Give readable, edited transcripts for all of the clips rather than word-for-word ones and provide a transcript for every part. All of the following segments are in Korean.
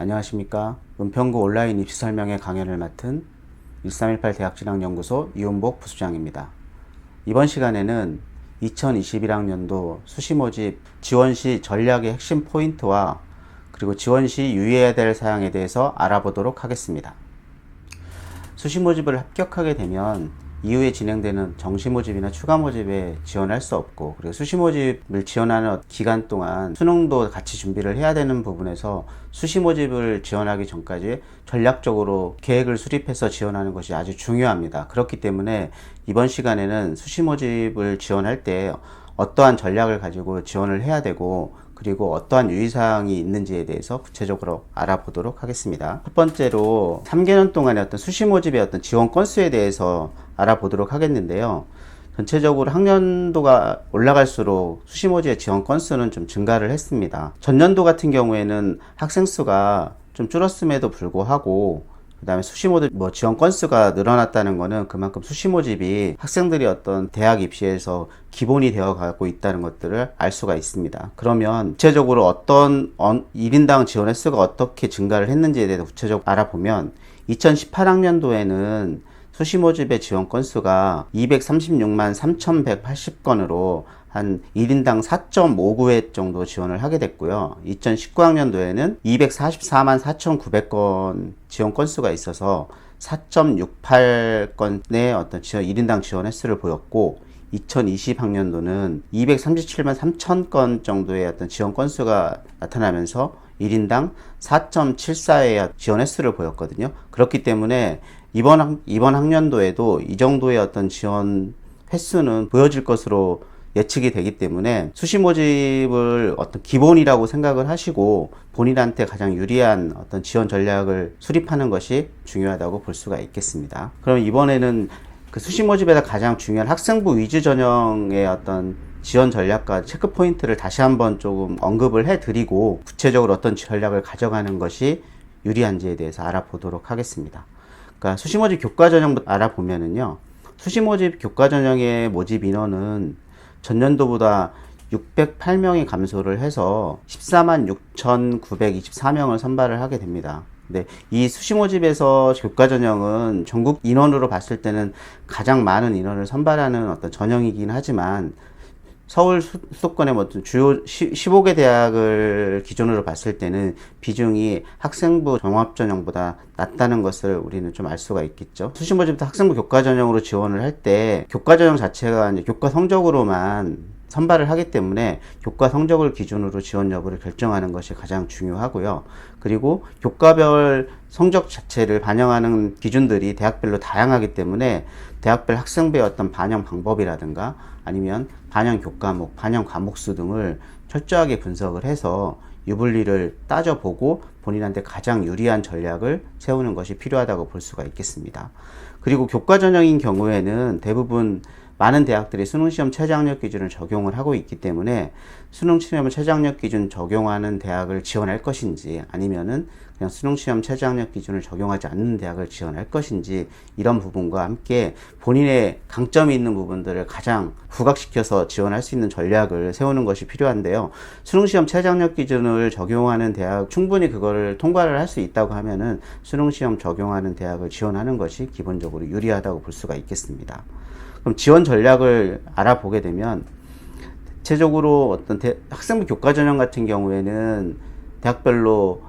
안녕하십니까. 은평구 온라인 입시 설명회 강연을 맡은 1318 대학진학연구소 이훈복 부수장입니다. 이번 시간에는 2021학년도 수시 모집 지원 시 전략의 핵심 포인트와 그리고 지원 시 유의해야 될 사항에 대해서 알아보도록 하겠습니다. 수시 모집을 합격하게 되면 이후에 진행되는 정시 모집이나 추가 모집에 지원할 수 없고, 그리고 수시 모집을 지원하는 기간 동안 수능도 같이 준비를 해야 되는 부분에서 수시 모집을 지원하기 전까지 전략적으로 계획을 수립해서 지원하는 것이 아주 중요합니다. 그렇기 때문에 이번 시간에는 수시 모집을 지원할 때 어떠한 전략을 가지고 지원을 해야 되고, 그리고 어떠한 유의사항이 있는지에 대해서 구체적으로 알아보도록 하겠습니다. 첫 번째로 3개년 동안의 어떤 수시 모집의 어떤 지원 건수에 대해서 알아보도록 하겠는데요. 전체적으로 학년도가 올라갈수록 수시 모집의 지원 건수는 좀 증가를 했습니다. 전년도 같은 경우에는 학생 수가 좀 줄었음에도 불구하고, 그 다음에 수시 모집 지원 건수가 늘어났다는 것은 그만큼 수시 모집이 학생들이 어떤 대학 입시에서 기본이 되어 가고 있다는 것들을 알 수가 있습니다. 그러면 구체적으로 어떤 1인당 지원 횟수가 어떻게 증가를 했는지에 대해서 구체적으로 알아보면, 2018학년도에는 수시 모집의 지원 건수가 236만 3,180건으로 한 1인당 4.59회 정도 지원을 하게 됐고요. 2019학년도에는 244만 4,900건 지원 건수가 있어서 4.68건의 어떤 1인당 지원 횟수를 보였고, 2020학년도는 237만 3,000건 정도의 어떤 지원 건수가 나타나면서 1인당 4.74의 지원 횟수를 보였거든요. 그렇기 때문에 이번 학년도에도 이 정도의 어떤 지원 횟수는 보여질 것으로 예측이 되기 때문에 수시 모집을 어떤 기본이라고 생각을 하시고 본인한테 가장 유리한 어떤 지원 전략을 수립하는 것이 중요하다고 볼 수가 있겠습니다. 그럼 이번에는 그 수시 모집에서 가장 중요한 학생부 위주 전형의 어떤 지원 전략과 체크 포인트를 다시 한번 조금 언급을 해드리고, 구체적으로 어떤 전략을 가져가는 것이 유리한지에 대해서 알아보도록 하겠습니다. 그러니까 수시 모집 교과 전형부터 알아보면은요, 수시 모집 교과 전형의 모집 인원은 전년도보다 608명이 감소를 해서 14만 6,924명을 선발을 하게 됩니다. 근데 이 수시 모집에서 교과 전형은 전국 인원으로 봤을 때는 가장 많은 인원을 선발하는 어떤 전형이긴 하지만, 서울 수도권의 주요 15개 대학을 기준으로 봤을 때는 비중이 학생부 종합전형보다 낮다는 것을 우리는 좀 알 수가 있겠죠. 수시 모집부터 학생부 교과전형으로 지원을 할 때 교과전형 자체가 이제 교과 성적으로만 선발을 하기 때문에 교과 성적을 기준으로 지원 여부를 결정하는 것이 가장 중요하고요. 그리고 교과별 성적 자체를 반영하는 기준들이 대학별로 다양하기 때문에 대학별 학생부의 어떤 반영 방법이라든가 아니면 반영 교과목, 반영 과목수 등을 철저하게 분석을 해서 유불리를 따져보고 본인한테 가장 유리한 전략을 세우는 것이 필요하다고 볼 수가 있겠습니다. 그리고 교과 전형인 경우에는 대부분 많은 대학들이 수능시험 최저학력 기준을 적용을 하고 있기 때문에 수능시험 최저학력 기준 적용하는 대학을 지원할 것인지, 아니면은 그냥 수능시험 최저학력 기준을 적용하지 않는 대학을 지원할 것인지, 이런 부분과 함께 본인의 강점이 있는 부분들을 가장 부각시켜서 지원할 수 있는 전략을 세우는 것이 필요한데요. 수능시험 최저학력 기준을 적용하는 대학, 충분히 그거를 통과를 할 수 있다고 하면은 수능시험 적용하는 대학을 지원하는 것이 기본적으로 유리하다고 볼 수가 있겠습니다. 그럼 지원 전략을 알아보게 되면, 대체적으로 어떤 학생부 교과 전형 같은 경우에는 대학별로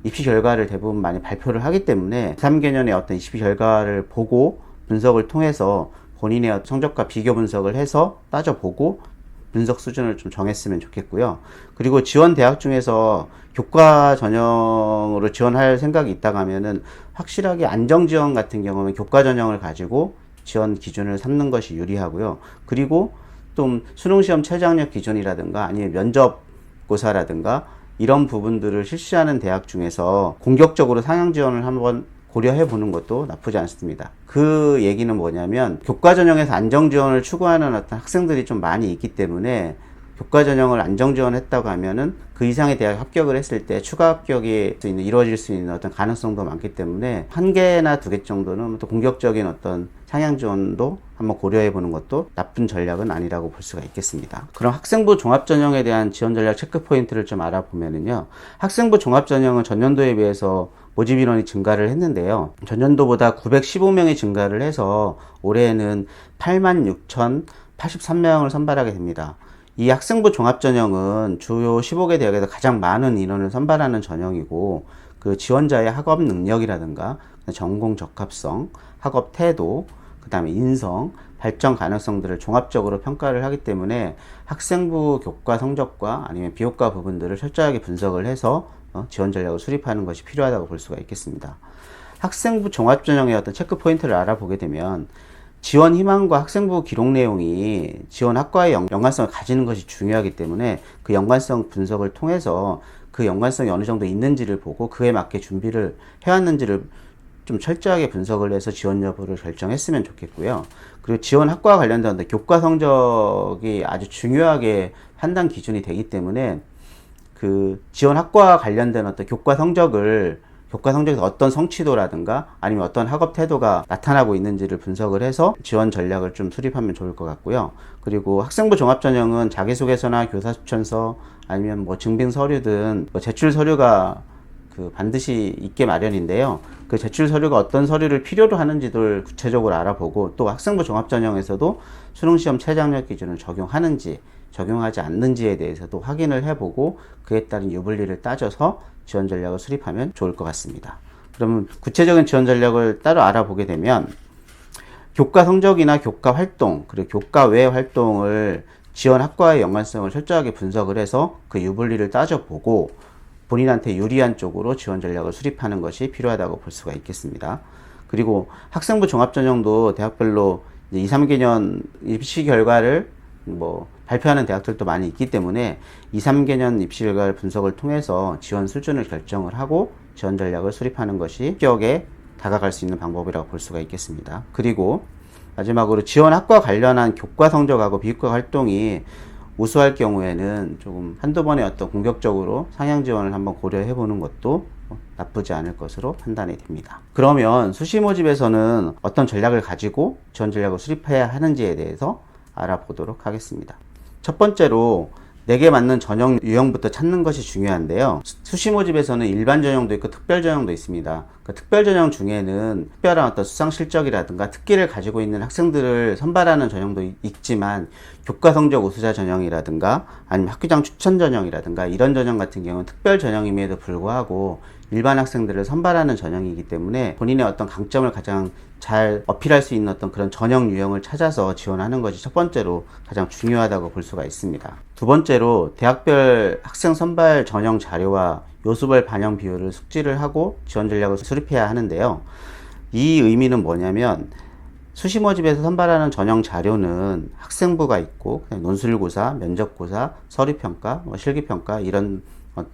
입시 결과를 대부분 많이 발표를 하기 때문에 3개년의 어떤 입시 결과를 보고 분석을 통해서 본인의 성적과 비교 분석을 해서 따져보고 분석 수준을 좀 정했으면 좋겠고요. 그리고 지원 대학 중에서 교과 전형으로 지원할 생각이 있다고 하면은 확실하게 안정지원 같은 경우는 교과 전형을 가지고 지원 기준을 삼는 것이 유리하고요. 그리고 또 수능시험 최저학력 기준이라든가 아니면 면접고사라든가 이런 부분들을 실시하는 대학 중에서 공격적으로 상향 지원을 한번 고려해 보는 것도 나쁘지 않습니다. 그 얘기는 뭐냐면, 교과 전형에서 안정 지원을 추구하는 어떤 학생들이 좀 많이 있기 때문에 교과 전형을 안정 지원했다고 하면은 그 이상의 대학 합격을 했을 때 추가 합격이 이루어질 수 있는 어떤 가능성도 많기 때문에 한 개나 두 개 정도는 또 공격적인 어떤 상향 지원도 한번 고려해 보는 것도 나쁜 전략은 아니라고 볼 수가 있겠습니다. 그럼 학생부 종합 전형에 대한 지원 전략 체크 포인트를 좀 알아보면은요. 학생부 종합 전형은 전년도에 비해서 모집 인원이 증가를 했는데요. 전년도보다 915명이 증가를 해서 올해에는 86,083명을 선발하게 됩니다. 이 학생부 종합 전형은 주요 15개 대학에서 가장 많은 인원을 선발하는 전형이고, 그 지원자의 학업 능력이라든가 전공 적합성, 학업 태도, 그 다음에 인성, 발전 가능성들을 종합적으로 평가를 하기 때문에 학생부 교과 성적과 아니면 비교과 부분들을 철저하게 분석을 해서 지원 전략을 수립하는 것이 필요하다고 볼 수가 있겠습니다. 학생부 종합 전형의 어떤 체크 포인트를 알아보게 되면 지원 희망과 학생부 기록 내용이 지원 학과의 연관성을 가지는 것이 중요하기 때문에 그 연관성 분석을 통해서 그 연관성이 어느 정도 있는지를 보고 그에 맞게 준비를 해왔는지를 좀 철저하게 분석을 해서 지원 여부를 결정했으면 좋겠고요. 그리고 지원 학과와 관련된 교과 성적이 아주 중요하게 판단 기준이 되기 때문에 그 지원 학과와 관련된 어떤 교과 성적에서 어떤 성취도라든가 아니면 어떤 학업 태도가 나타나고 있는지를 분석을 해서 지원 전략을 좀 수립하면 좋을 것 같고요. 그리고 학생부 종합전형은 자기소개서나 교사추천서 아니면 뭐 증빙 서류 등 제출 서류가 반드시 있게 마련인데요. 그 제출 서류가 어떤 서류를 필요로 하는지를 구체적으로 알아보고, 또 학생부 종합전형에서도 수능시험 최저학력 기준을 적용하는지 적용하지 않는지에 대해서도 확인을 해보고 그에 따른 유불리를 따져서 지원 전략을 수립하면 좋을 것 같습니다. 그러면 구체적인 지원 전략을 따로 알아보게 되면 교과 성적이나 교과 활동, 그리고 교과 외 활동을 지원 학과의 연관성을 철저하게 분석을 해서 그 유불리를 따져보고 본인한테 유리한 쪽으로 지원 전략을 수립하는 것이 필요하다고 볼 수가 있겠습니다. 그리고 학생부 종합전형도 대학별로 2, 3개년 입시 결과를 발표하는 대학들도 많이 있기 때문에 2, 3개년 입시 결과를 분석을 통해서 지원 수준을 결정을 하고 지원 전략을 수립하는 것이 합격에 다가갈 수 있는 방법이라고 볼 수가 있겠습니다. 그리고 마지막으로 지원 학과 관련한 교과 성적하고 비교과 활동이 우수할 경우에는 조금 한두 번의 어떤 공격적으로 상향 지원을 한번 고려해 보는 것도 나쁘지 않을 것으로 판단이 됩니다. 그러면 수시 모집에서는 어떤 전략을 가지고 지원 전략을 수립해야 하는지에 대해서 알아보도록 하겠습니다. 첫 번째로 내게 맞는 전형 유형부터 찾는 것이 중요한데요. 수시 모집에서는 일반 전형도 있고 특별 전형도 있습니다. 그 특별 전형 중에는 특별한 어떤 수상 실적이라든가 특기를 가지고 있는 학생들을 선발하는 전형도 있지만, 교과 성적 우수자 전형이라든가 아니면 학교장 추천 전형이라든가 이런 전형 같은 경우는 특별 전형임에도 불구하고 일반 학생들을 선발하는 전형이기 때문에 본인의 어떤 강점을 가장 잘 어필할 수 있는 어떤 그런 전형 유형을 찾아서 지원하는 것이 첫 번째로 가장 중요하다고 볼 수가 있습니다. 두 번째로 대학별 학생 선발 전형 자료와 요수별 반영 비율을 숙지를 하고 지원 전략을 수립해야 하는데요. 이 의미는 뭐냐면 수시 모집에서 선발하는 전형 자료는 학생부가 있고 논술고사, 면접고사, 서류평가, 실기평가 이런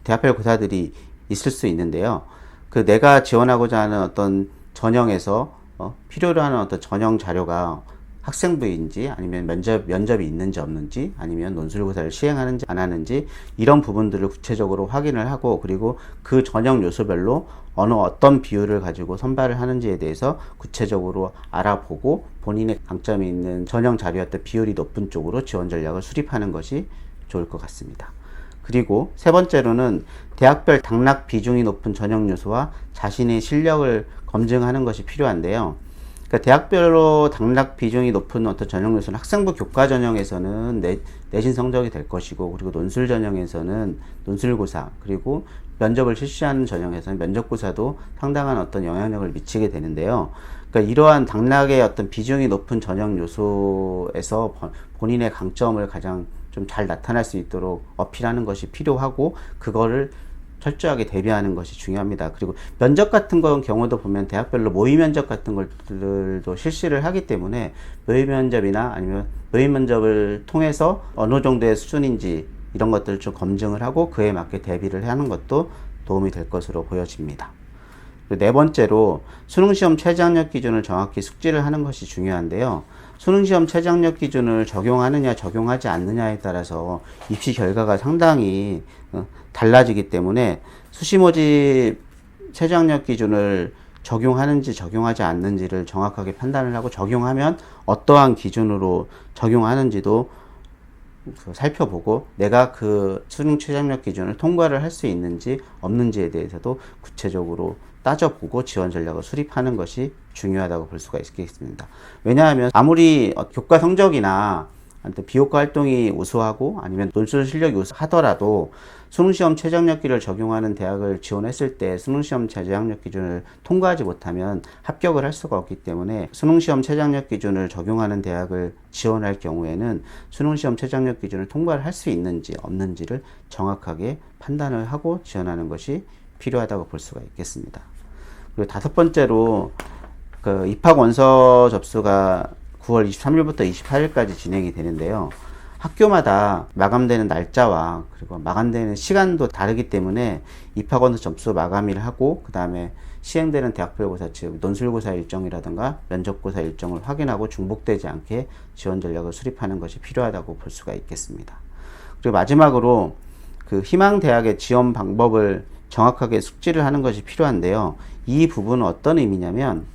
대학별 고사들이 있을 수 있는데요. 그 내가 지원하고자 하는 어떤 전형에서 필요로 하는 어떤 전형 자료가 학생부인지 아니면 면접이 있는지 없는지 아니면 논술고사를 시행하는지 안 하는지 이런 부분들을 구체적으로 확인을 하고, 그리고 그 전형 요소별로 어떤 비율을 가지고 선발을 하는지에 대해서 구체적으로 알아보고 본인의 강점이 있는 전형 자료였던 비율이 높은 쪽으로 지원 전략을 수립하는 것이 좋을 것 같습니다. 그리고 세 번째로는 대학별 당락 비중이 높은 전형 요소와 자신의 실력을 검증하는 것이 필요한데요. 그러니까 대학별로 당락 비중이 높은 어떤 전형 요소는 학생부 교과 전형에서는 내신 성적이 될 것이고, 그리고 논술 전형에서는 논술고사, 그리고 면접을 실시하는 전형에서는 면접고사도 상당한 어떤 영향력을 미치게 되는데요. 그러니까 이러한 당락의 어떤 비중이 높은 전형 요소에서 본인의 강점을 가장 좀 잘 나타날 수 있도록 어필하는 것이 필요하고, 그거를 철저하게 대비하는 것이 중요합니다. 그리고 면접 같은 경우도 보면 대학별로 모의 면접 같은 것들도 실시를 하기 때문에 모의 면접이나 아니면 모의 면접을 통해서 어느 정도의 수준인지 이런 것들을 좀 검증을 하고 그에 맞게 대비를 하는 것도 도움이 될 것으로 보여집니다. 그리고 네 번째로 수능시험 최저학력 기준을 정확히 숙지를 하는 것이 중요한데요. 수능시험 최저학력 기준을 적용하느냐 적용하지 않느냐에 따라서 입시 결과가 상당히 달라지기 때문에 수시 모집 최저학력 기준을 적용하는지 적용하지 않는지를 정확하게 판단을 하고, 적용하면 어떠한 기준으로 적용하는지도 살펴보고 내가 그 수능 최저학력 기준을 통과를 할 수 있는지 없는지에 대해서도 구체적으로 따져보고 지원 전략을 수립하는 것이 중요하다고 볼 수가 있겠습니다. 왜냐하면 아무리 교과 성적이나 비교과 활동이 우수하고 아니면 논술 실력이 우수하더라도 수능시험 최저학력기를 적용하는 대학을 지원했을 때 수능시험 최저학력 기준을 통과하지 못하면 합격을 할 수가 없기 때문에, 수능시험 최저학력 기준을 적용하는 대학을 지원할 경우에는 수능시험 최저학력 기준을 통과를 할 수 있는지 없는지를 정확하게 판단을 하고 지원하는 것이 필요하다고 볼 수가 있겠습니다. 그리고 다섯 번째로, 그 입학 원서 접수가 9월 23일부터 28일까지 진행이 되는데요. 학교마다 마감되는 날짜와 그리고 마감되는 시간도 다르기 때문에 입학 원서 접수 마감일을 하고, 그 다음에 시행되는 대학별고사, 즉 논술고사 일정이라든가 면접고사 일정을 확인하고 중복되지 않게 지원 전략을 수립하는 것이 필요하다고 볼 수가 있겠습니다. 그리고 마지막으로 그 희망 대학의 지원 방법을 정확하게 숙지를 하는 것이 필요한데요. 이 부분은 어떤 의미냐면,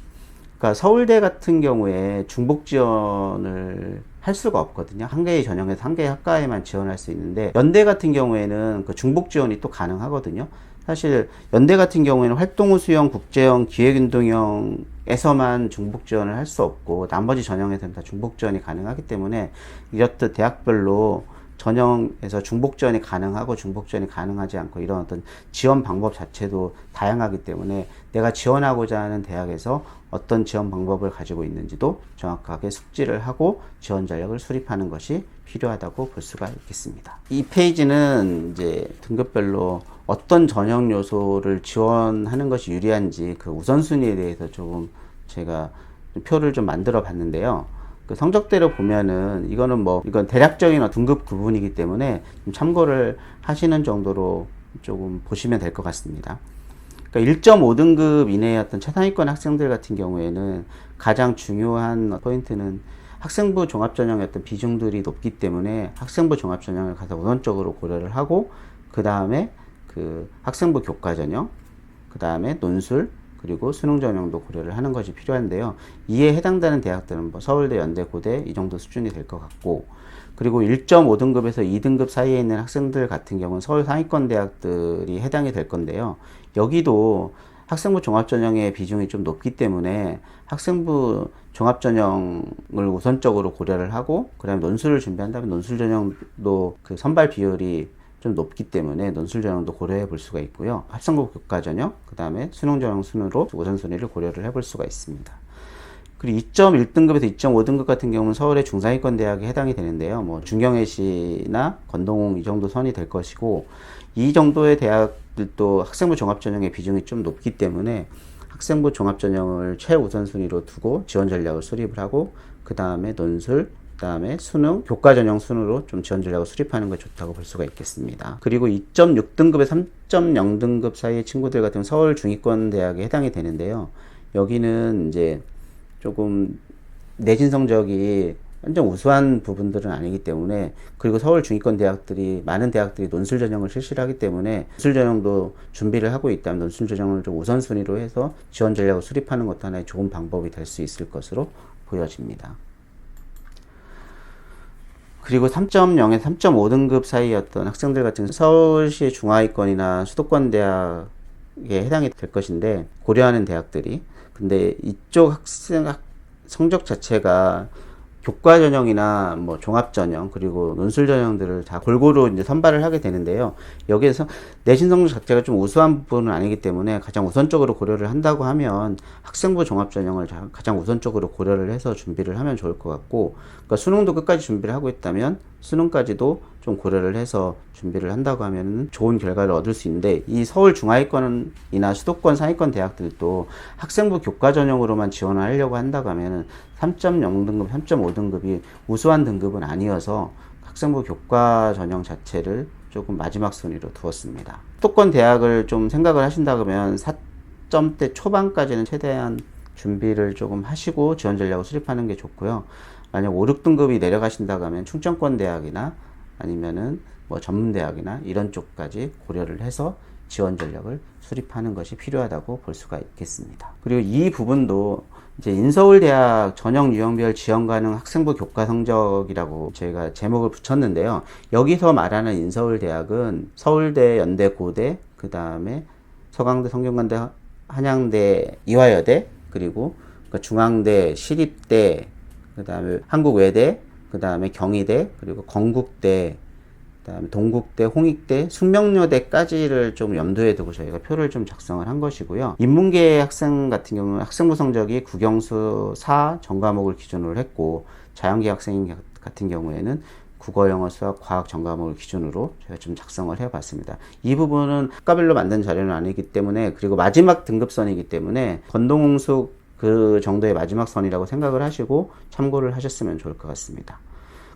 그러니까 서울대 같은 경우에 중복 지원을 할 수가 없거든요. 한 개의 전형에서 한 개의 학과에만 지원할 수 있는데, 연대 같은 경우에는 그 중복 지원이 또 가능하거든요. 사실 연대 같은 경우에는 활동후 수형, 국제형, 기획운동형에서만 중복 지원을 할 수 없고 나머지 전형에서는 다 중복 지원이 가능하기 때문에, 이렇듯 대학별로 전형에서 중복 지원이 가능하고 중복 지원이 가능하지 않고 이런 어떤 지원 방법 자체도 다양하기 때문에 내가 지원하고자 하는 대학에서 어떤 지원 방법을 가지고 있는지도 정확하게 숙지를 하고 지원 전략을 수립하는 것이 필요하다고 볼 수가 있겠습니다. 이 페이지는 이제 등급별로 어떤 전형 요소를 지원하는 것이 유리한지 그 우선순위에 대해서 조금 제가 표를 좀 만들어 봤는데요. 그 성적대로 보면은 이건 대략적인 등급 구분이기 때문에 좀 참고를 하시는 정도로 조금 보시면 될 것 같습니다. 그러니까 1.5등급 이내의 어떤 최상위권 학생들 같은 경우에는 가장 중요한 포인트는 학생부 종합전형의 어떤 비중들이 높기 때문에 학생부 종합전형을 가장 우선적으로 고려를 하고, 그 다음에 그 학생부 교과전형, 그 다음에 논술, 그리고 수능 전형도 고려를 하는 것이 필요한데요. 이에 해당되는 대학들은 뭐 서울대, 연대, 고대 이 정도 수준이 될 것 같고, 그리고 1.5등급에서 2등급 사이에 있는 학생들 같은 경우는 서울 상위권 대학들이 해당이 될 건데요. 여기도 학생부 종합전형의 비중이 좀 높기 때문에 학생부 종합전형을 우선적으로 고려를 하고, 그 다음에 논술을 준비한다면 논술 전형도 그 선발 비율이 좀 높기 때문에 논술 전형도 고려해 볼 수가 있고요. 학생부 교과 전형, 그 다음에 수능 전형 순으로 우선순위를 고려를 해 볼 수가 있습니다. 그리고 2.1등급에서 2.5등급 같은 경우는 서울의 중상위권 대학에 해당이 되는데요. 뭐 중경외시나 건동홍 이 정도 선이 될 것이고, 이 정도의 대학들도 학생부 종합전형의 비중이 좀 높기 때문에 학생부 종합전형을 최우선순위로 두고 지원 전략을 수립을 하고, 그 다음에 논술, 그 다음에 수능, 교과 전형 순으로 좀 지원 전략을 수립하는 게 좋다고 볼 수가 있겠습니다. 그리고 2.6등급에 3.0등급 사이의 친구들 같은 서울 중위권 대학에 해당이 되는데요. 여기는 이제 조금 내신 성적이 완전 우수한 부분들은 아니기 때문에, 그리고 서울 중위권 대학들이 많은 대학들이 논술 전형을 실시를 하기 때문에 논술 전형도 준비를 하고 있다면 논술 전형을 좀 우선순위로 해서 지원 전략을 수립하는 것도 하나의 좋은 방법이 될 수 있을 것으로 보여집니다. 그리고 3.0에서 3.5등급 사이였던 학생들 같은 서울시 중하위권이나 수도권 대학에 해당이 될 것인데, 고려하는 대학들이, 근데 이쪽 학생 성적 자체가 교과 전형이나 뭐 종합 전형 그리고 논술 전형들을 다 골고루 이제 선발을 하게 되는데요. 여기에서 내신 성적 자체가 좀 우수한 부분은 아니기 때문에 가장 우선적으로 고려를 한다고 하면 학생부 종합 전형을 가장 우선적으로 고려를 해서 준비를 하면 좋을 것 같고, 그러니까 수능도 끝까지 준비를 하고 있다면 수능까지도 좀 고려를 해서 준비를 한다고 하면 좋은 결과를 얻을 수 있는데, 이 서울 중하위권이나 수도권 상위권 대학들도 학생부 교과 전형으로만 지원을 하려고 한다고 하면 3.0등급, 3.5등급이 우수한 등급은 아니어서 학생부 교과 전형 자체를 조금 마지막 순위로 두었습니다. 수도권 대학을 좀 생각을 하신다 그러면 4점대 초반까지는 최대한 준비를 조금 하시고 지원 전략을 수립하는 게 좋고요. 만약 5, 6등급이 내려가신다고 하면 충청권 대학이나 아니면은 뭐 전문대학이나 이런 쪽까지 고려를 해서 지원 전략을 수립하는 것이 필요하다고 볼 수가 있겠습니다. 그리고 이 부분도 이제 인서울대학 전형 유형별 지원 가능 학생부 교과 성적이라고 저희가 제목을 붙였는데요. 여기서 말하는 인서울대학은 서울대, 연대, 고대, 그 다음에 서강대, 성균관대, 한양대, 이화여대, 그리고 중앙대, 시립대, 그 다음에 한국외대, 그 다음에 경희대, 그리고 건국대, 그 다음에 동국대, 홍익대, 숙명여대까지를 좀 염두에 두고 저희가 표를 좀 작성을 한 것이고요. 인문계 학생 같은 경우는 학생부 성적이 국영수 4 전과목을 기준으로 했고, 자연계 학생 같은 경우에는 국어, 영어, 수학, 과학 전과목을 기준으로 제가 좀 작성을 해봤습니다. 이 부분은 학과별로 만든 자료는 아니기 때문에, 그리고 마지막 등급선이기 때문에 건동홍숙 그 정도의 마지막 선이라고 생각을 하시고 참고를 하셨으면 좋을 것 같습니다.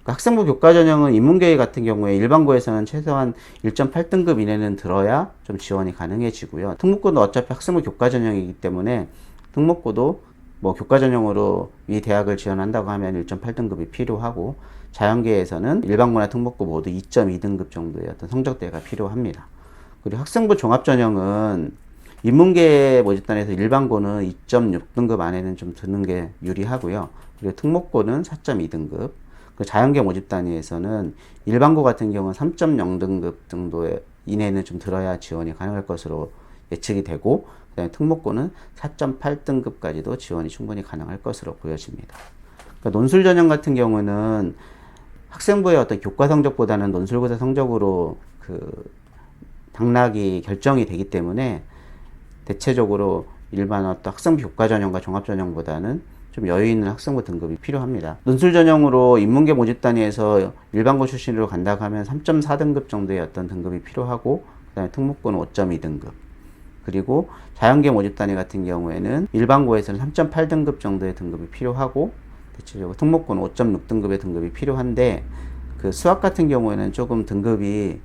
학생부 교과 전형은 인문계 같은 경우에 일반고에서는 최소한 1.8등급 이내는 들어야 좀 지원이 가능해지고요. 특목고는 어차피 학생부 교과 전형이기 때문에 특목고도 뭐 교과 전형으로 이 대학을 지원한다고 하면 1.8등급이 필요하고, 자연계에서는 일반고나 특목고 모두 2.2등급 정도의 어떤 성적대가 필요합니다. 그리고 학생부 종합 전형은 인문계 모집단에서 일반고는 2.6등급 안에는 좀 드는 게 유리하고요. 그리고 특목고는 4.2등급, 그 자연계 모집 단위에서는 일반고 같은 경우는 3.0등급 정도 이내는 좀 들어야 지원이 가능할 것으로 예측이 되고, 그다음에 특목고는 4.8등급까지도 지원이 충분히 가능할 것으로 보여집니다. 그러니까 논술 전형 같은 경우는 학생부의 어떤 교과 성적보다는 논술고사 성적으로 그 당락이 결정이 되기 때문에 대체적으로 일반 어떤 학생부 교과 전형과 종합 전형보다는 좀 여유 있는 학생부 등급이 필요합니다. 논술 전형으로 인문계 모집 단위에서 일반고 출신으로 간다고 하면 3.4등급 정도의 어떤 등급이 필요하고, 그다음에 특목고는 5.2등급, 그리고 자연계 모집 단위 같은 경우에는 일반고에서는 3.8등급 정도의 등급이 필요하고, 대체적으로 특목고는 5.6등급의 등급이 필요한데, 그 수학 같은 경우에는 조금 등급이,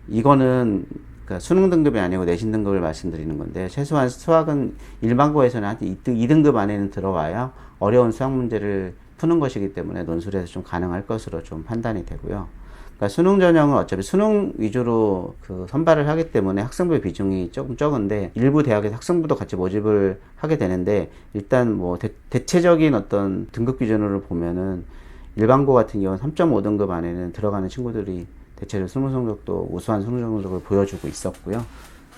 이거는 그러니까 수능 등급이 아니고 내신 등급을 말씀드리는 건데, 최소한 수학은 일반고에서는 한 2등급 안에는 들어와야 어려운 수학 문제를 푸는 것이기 때문에 논술에서 좀 가능할 것으로 좀 판단이 되고요. 그러니까 수능 전형은 어차피 수능 위주로 그 선발을 하기 때문에 학생부의 비중이 조금 적은데, 일부 대학에서 학생부도 같이 모집을 하게 되는데, 일단 뭐 대체적인 어떤 등급 기준으로 보면은 일반고 같은 경우는 3.5등급 안에는 들어가는 친구들이 대체로 수능 성적도 우수한 수능 성적을 보여주고 있었고요.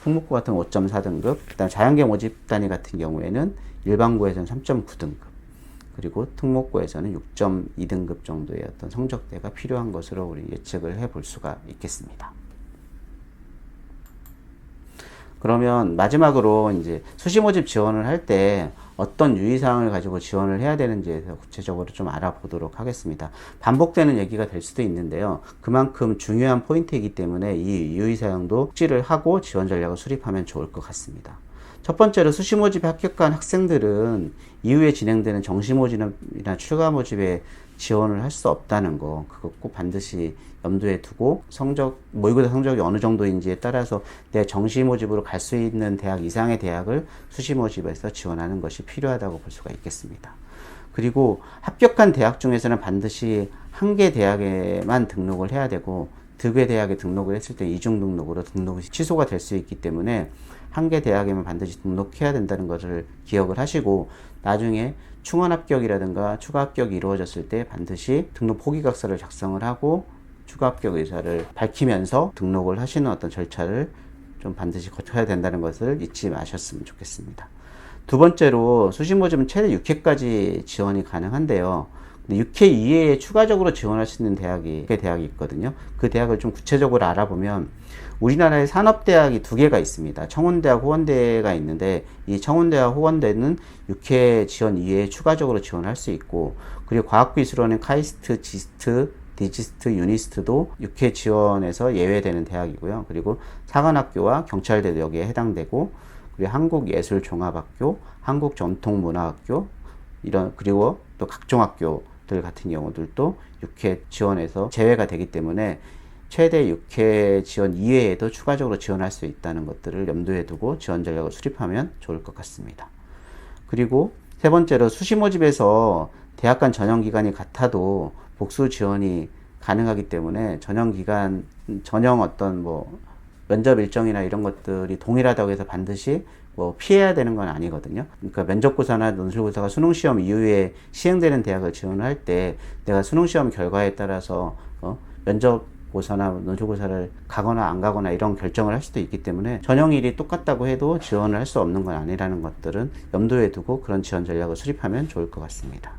특목고 같은 5.4등급, 그다음 자연계 모집 단위 같은 경우에는 일반고에서는 3.9등급, 그리고 특목고에서는 6.2등급 정도의 어떤 성적대가 필요한 것으로 우리 예측을 해볼 수가 있겠습니다. 그러면 마지막으로 이제 수시 모집 지원을 할 때 어떤 유의사항을 가지고 지원을 해야 되는지에 대해서 구체적으로 좀 알아보도록 하겠습니다. 반복되는 얘기가 될 수도 있는데요. 그만큼 중요한 포인트이기 때문에 이 유의사항도 숙지를 하고 지원 전략을 수립하면 좋을 것 같습니다. 첫 번째로 수시 모집에 합격한 학생들은 이후에 진행되는 정시 모집이나 추가 모집에 지원을 할 수 없다는 거, 그거 꼭 반드시 염두에 두고 모의고사 성적이 어느 정도인지에 따라서 내 정시 모집으로 갈 수 있는 대학 이상의 대학을 수시 모집에서 지원하는 것이 필요하다고 볼 수가 있겠습니다. 그리고 합격한 대학 중에서는 반드시 한 개 대학에만 등록을 해야 되고, 두 개 대학에 등록을 했을 때 이중 등록으로 등록이 취소가 될 수 있기 때문에 한 개 대학에만 반드시 등록해야 된다는 것을 기억을 하시고, 나중에 충원 합격이라든가 추가 합격이 이루어졌을 때 반드시 등록 포기각서를 작성을 하고 추가 합격 의사를 밝히면서 등록을 하시는 어떤 절차를 좀 반드시 거쳐야 된다는 것을 잊지 마셨으면 좋겠습니다. 두 번째로 수시 모집은 최대 6회까지 지원이 가능한데요. 6회 이외에 추가적으로 지원할 수 있는 대학이 있거든요. 그 대학을 좀 구체적으로 알아보면 우리나라에 산업대학이 두 개가 있습니다. 청운대학, 호원대가 있는데, 이 청운대학, 호원대는 6회 지원 이외에 추가적으로 지원할 수 있고, 그리고 과학기술원은 카이스트, 지스트, 디지스트, 유니스트도 6회 지원에서 예외되는 대학이고요. 그리고 사관학교와 경찰대도 여기에 해당되고, 그리고 한국예술종합학교, 한국전통문화학교, 그리고 또 각종 학교들 같은 경우들도 6회 지원에서 제외가 되기 때문에 최대 6회 지원 이외에도 추가적으로 지원할 수 있다는 것들을 염두에 두고 지원 전략을 수립하면 좋을 것 같습니다. 그리고 세 번째로 수시 모집에서 대학 간 전형 기간이 같아도 복수 지원이 가능하기 때문에 전형 어떤 뭐 면접 일정이나 이런 것들이 동일하다고 해서 반드시 뭐 피해야 되는 건 아니거든요. 그러니까 면접고사나 논술고사가 수능시험 이후에 시행되는 대학을 지원할 때 내가 수능시험 결과에 따라서 면접고사나 논술고사를 가거나 안 가거나 이런 결정을 할 수도 있기 때문에 전형일이 똑같다고 해도 지원을 할 수 없는 건 아니라는 것들은 염두에 두고 그런 지원 전략을 수립하면 좋을 것 같습니다.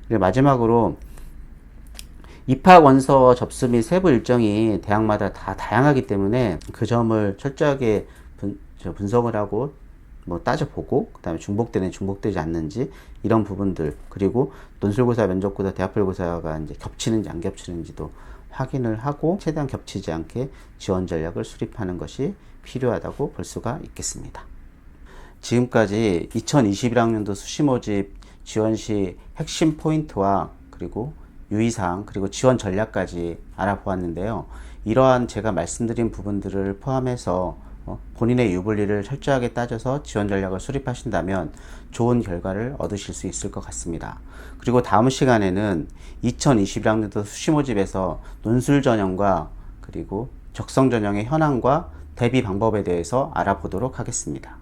그리고 마지막으로 입학 원서 접수 및 세부 일정이 대학마다 다 다양하기 때문에 그 점을 철저하게 분석을 하고 뭐 따져보고, 그 다음에 중복되지 않는지 이런 부분들, 그리고 논술고사, 면접고사, 대학별고사가 이제 겹치는지 안 겹치는지도 확인을 하고 최대한 겹치지 않게 지원 전략을 수립하는 것이 필요하다고 볼 수가 있겠습니다. 지금까지 2021학년도 수시모집 지원 시 핵심 포인트와 그리고 유의사항, 그리고 지원 전략까지 알아보았는데요. 이러한 제가 말씀드린 부분들을 포함해서 본인의 유불리를 철저하게 따져서 지원 전략을 수립하신다면 좋은 결과를 얻으실 수 있을 것 같습니다. 그리고 다음 시간에는 2021학년도 수시모집에서 논술 전형과 그리고 적성 전형의 현황과 대비 방법에 대해서 알아보도록 하겠습니다.